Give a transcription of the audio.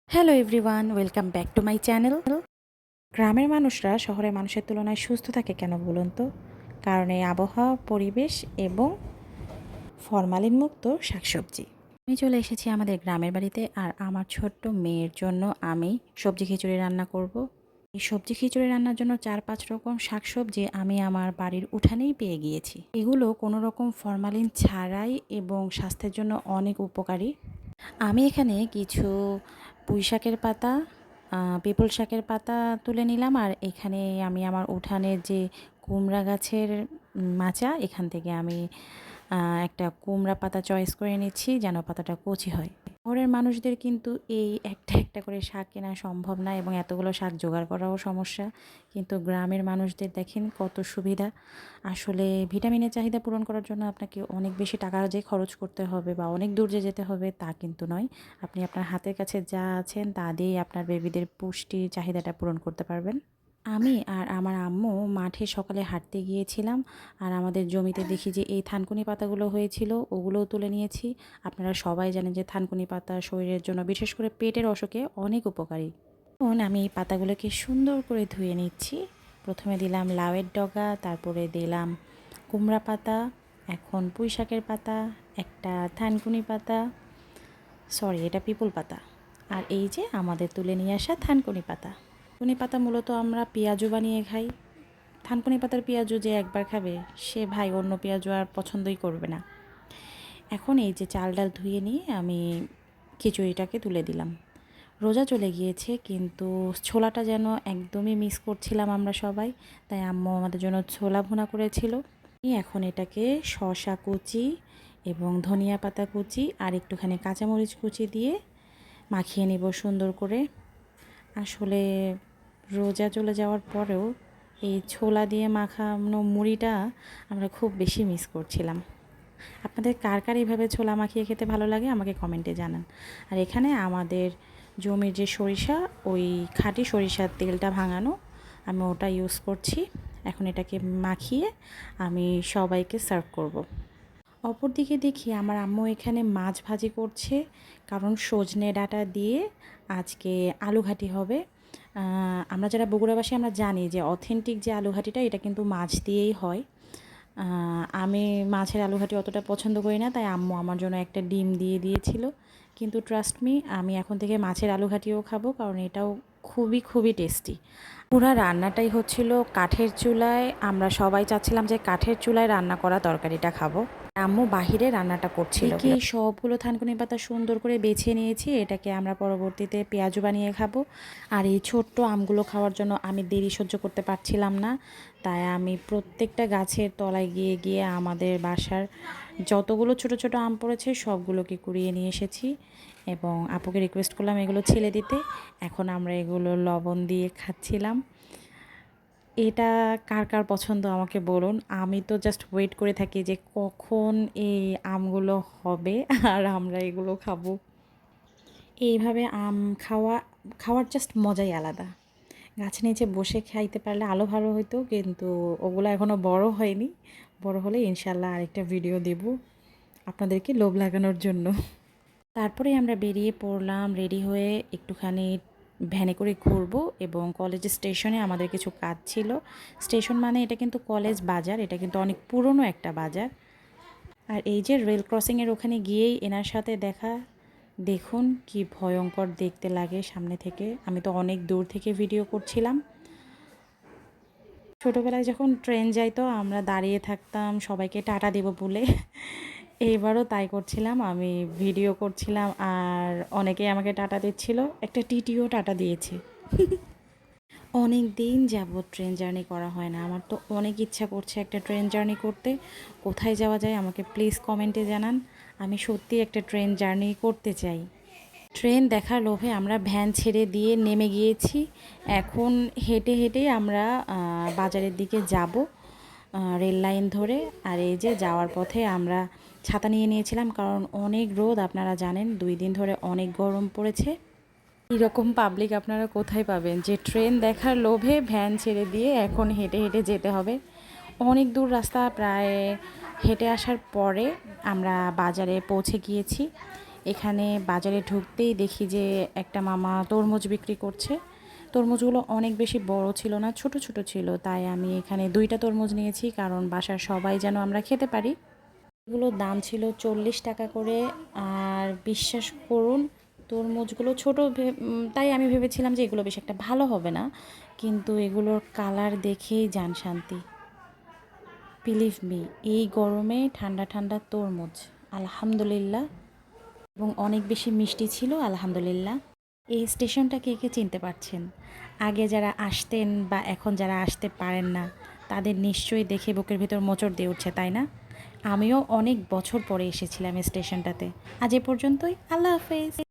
Hello everyone, welcome back to my channel. গ্রামের মানুষরা শহরের মানুষের তুলনায় সুস্থ থাকে কেন বলুন তো? কারণ এই আবহাওয়া, পরিবেশ এবং ফরমালিন মুক্ত শাকসবজি। আমি চলে এসেছি আমাদের গ্রামের বাড়িতে, আর আমার ছোট্ট মেয়ের জন্য আমি সবজি খিচুড়ি রান্না করব। এই সবজি খিচুড়ি রান্নার জন্য 4-5 রকম শাকসবজি আমি আমার বাড়ির উঠানেই পেয়ে গিয়েছি। এগুলো কোনো রকম ফরমালিন ছাড়াই এবং স্বাস্থ্যের জন্য অনেক উপকারী। আমি এখানে কিছু পুঁই শাকের পাতা, পিপল শাকের পাতা তুলে নিলাম, আর এখানে আমি আমার উঠানের যে কুমড়া গাছের মাচা, এখান থেকে আমি একটা কুমড়া পাতা চয়েস করে নিচ্ছি যেন পাতাটা কচি হয়। শহরের মানুষদের কিন্তু এই একটা একটা করে শাক কেনা সম্ভব না এবং এতগুলো শাক জোগাড় করাও সমস্যা। কিন্তু গ্রামের মানুষদের দেখেন কত সুবিধা। আসলে ভিটামিনের চাহিদা পূরণ করার জন্য আপনাকে অনেক বেশি টাকা যে খরচ করতে হবে বা অনেক দূর যে যেতে হবে তা কিন্তু নয়। আপনি আপনার হাতের কাছে যা আছেন তা দিয়েই আপনার বেবিদের পুষ্টির চাহিদাটা পূরণ করতে পারবেন। আমি আর আমার আম্মু মাঠে সকালে হাঁটতে গিয়েছিলাম, আর আমাদের জমিতে দেখি যে এই থানকুনি পাতাগুলো হয়েছিল, ওগুলোও তুলে নিয়েছি। আপনারা সবাই জানেন যে থানকুনি পাতা শরীরের জন্য, বিশেষ করে পেটের অসুখে অনেক উপকারী। এখন আমি এই পাতাগুলোকে সুন্দর করে ধুয়ে নিচ্ছি। প্রথমে দিলাম লাউয়ের ডগা, তারপরে দিলাম কুমড়া পাতা, এখন পুঁই শাকের পাতা, একটা থানকুনি পাতা, সরি এটা পিপল পাতা, আর এই যে আমাদের তুলে নিয়ে আসা থানকুনি পাতা। থানকুনি পাতা মূলত আমরা পেঁয়াজু বানিয়ে খাই। থানকুনি পাতার পেঁয়াজু যে একবার খাবে সে ভাই অন্য পেঁয়াজু আর পছন্দই করবে না। এখন এই যে চাল ডাল ধুয়ে নিয়ে আমি খিচুড়িটাকে তুলে দিলাম। রোজা চলে গিয়েছে কিন্তু ছোলাটা যেন একদমই মিস করছিলাম আমরা সবাই, তাই আম্মু আমাদের জন্য ছোলা ভুনা করেছিল। এখন এটাকে শসা কুচি এবং ধনিয়া পাতা কুচি আর একটুখানি কাঁচামরিচ কুচি দিয়ে মাখিয়ে নিব সুন্দর করে। আসলে রোজা চলে যাওয়ার পরেও এই ছোলা দিয়ে মাখানো মুড়িটা আমরা খুব বেশি মিস করছিলাম। আপনাদের কার কার এইভাবে ছোলা মাখিয়ে খেতে ভালো লাগে আমাকে কমেন্টে জানান। আর এখানে আমাদের জমির যে সরিষা, ওই খাঁটি সরিষার তেলটা ভাঙানো, আমি ওটা ইউজ করছি। এখন এটাকে মাখিয়ে আমি সবাইকে সার্ভ করব। অপরদিকে দেখি আমার আম্মু এখানে মাছ ভাজি করছে, কারণ সজনে ডাঁটা দিয়ে আজকে আলু ঘাটি হবে। আমরা যারা বগুড়াবাসী আমরা জানি যে অথেন্টিক যে আলু ঘাটিটা এটা কিন্তু মাছ দিয়েই হয়। আমি মাছের আলু ঘাটি অতটা পছন্দ করি না, তাই আম্মু আমার জন্য একটা ডিম দিয়ে দিয়েছিল। কিন্তু ট্রাস্ট মি, আমি এখন থেকে মাছের আলু ঘাটিও খাবো, কারণ এটাও খুবই খুবই টেস্টি। পুরা রান্নাটাই হচ্ছিল কাঠের চুলায়। আমরা সবাই চাচ্ছিলাম যে কাঠের চুলায় রান্না করা তরকারিটা খাবো। আম্মু বাহিরে রান্নাটা করছিল। কি সবগুলো থানকুনি পাতা সুন্দর করে বেছে নিয়েছি, এটাকে আমরা পরবর্তীতে পেঁয়াজু বানিয়ে খাবো। আর এই ছোট্ট আমগুলো খাওয়ার জন্য আমি দেরি সহ্য করতে পারছিলাম না, তাই আমি প্রত্যেকটা গাছের তলায় গিয়ে গিয়ে আমাদের বাসার যতগুলো ছোট ছোট আম পড়েছে সবগুলোকে কুড়িয়ে নিয়ে এসেছি এবং আপুকে রিকোয়েস্ট করলাম এগুলো ছেলে দিতে। এখন আমরা এগুলো লবণ দিয়ে খাচ্ছিলাম। এটা কার কার পছন্দ আমাকে বলুন। আমি তো জাস্ট ওয়েট করে থাকি যে কখন এই আমগুলো হবে আর আমরা এগুলো খাবো। এইভাবে আম খাওয়ার জাস্ট মজাই আলাদা। গাছের নিচে বসে খাইতে পারলে আরও ভালো হতো, কিন্তু ওগুলো এখনও বড় হয়নি। বড় হলে ইনশাল্লাহ আরেকটা ভিডিও দেব আপনাদেরকে লোভ লাগানোর জন্য। তারপরে আমরা বেরিয়ে পড়লাম রেডি হয়ে, একটুখানি ভ্যানে করে ঘুরবো এবং কলেজ স্টেশনে আমাদের কিছু কাজ ছিল। স্টেশন মানে এটা কিন্তু কলেজ বাজার, এটা কিন্তু অনেক পুরনো একটা বাজার। আর এই যে রেল ক্রসিংয়ের ওখানে গিয়েই এনার সাথে দেখা। দেখুন কি ভয়ঙ্কর দেখতে লাগে সামনে থেকে। আমি তো অনেক দূর থেকে ভিডিও করছিলাম। ছোটোবেলায় যখন ট্রেন যাইতো আমরা দাঁড়িয়ে থাকতাম সবাইকে টাটা দেব বলে। এইবারও তাই করছিলাম, আমি ভিডিও করছিলাম আর অনেকেই আমাকে টাটা দিচ্ছিল। একটা টিটিও টাটা দিয়েছে। অনেক দিন যাবৎ ট্রেন জার্নি করা হয় না, আমার তো অনেক ইচ্ছা করছে একটা ট্রেন জার্নি করতে। কোথায় যাওয়া যায় আমাকে প্লিজ কমেন্টে জানান। আমি সত্যি একটা ট্রেন জার্নি করতে চাই। ট্রেন দেখার লোভে আমরা ভ্যান ছেড়ে দিয়ে নেমে গিয়েছি। এখন হেঁটে হেঁটেই আমরা বাজারের দিকে যাব রেল লাইন ধরে। আর এই যে যাওয়ার পথে আমরা ছাতা নিয়ে নিয়েছিলাম, কারণ অনেক রোদ, আপনারা জানেন 2 দিন ধরে অনেক গরম পড়েছে। এরকম পাবলিক আপনারা কোথায় পাবেন যে ট্রেন দেখার লোভে ভ্যান ছেড়ে দিয়ে এখন হেঁটে হেঁটে যেতে হবে। অনেক দূর রাস্তা প্রায় হেঁটে আসার পরে আমরা বাজারে পৌঁছে গিয়েছি। এখানে বাজারে ঢুকতেই দেখি যে একটা মামা তরমুজ বিক্রি করছে। তরমুজগুলো অনেক বেশি বড় ছিল না, ছোট ছোট ছিল। তাই আমি এখানে 2টা তরমুজ নিয়েছি, কারণ বাসার সবাই যেন আমরা খেতে পারি। এগুলোর দাম ছিল 40 টাকা করে। আর বিশ্বাস করুন, তরমুজগুলো ছোটো তাই আমি ভেবেছিলাম যে এগুলো বেশ একটা ভালো হবে না, কিন্তু এগুলোর কালার দেখেই জান শান্তি। বিলিভ মি, এই গরমে ঠান্ডা ঠান্ডা তরমুজ, আলহামদুলিল্লাহ। এবং অনেক বেশি মিষ্টি ছিল, আলহামদুলিল্লাহ। এই স্টেশনটা কে কে চিনতে পারছেন? আগে যারা আসতেন বা এখন যারা আসতে পারেন না, তাদের নিশ্চয়ই দেখে বুকের ভিতর মোচড় দিয়ে উঠছে, তাই না? আমিও অনেক বছর পরে এসেছিলাম এই স্টেশনটাতে। আজ এ পর্যন্তই, আল্লাহ হাফেজ।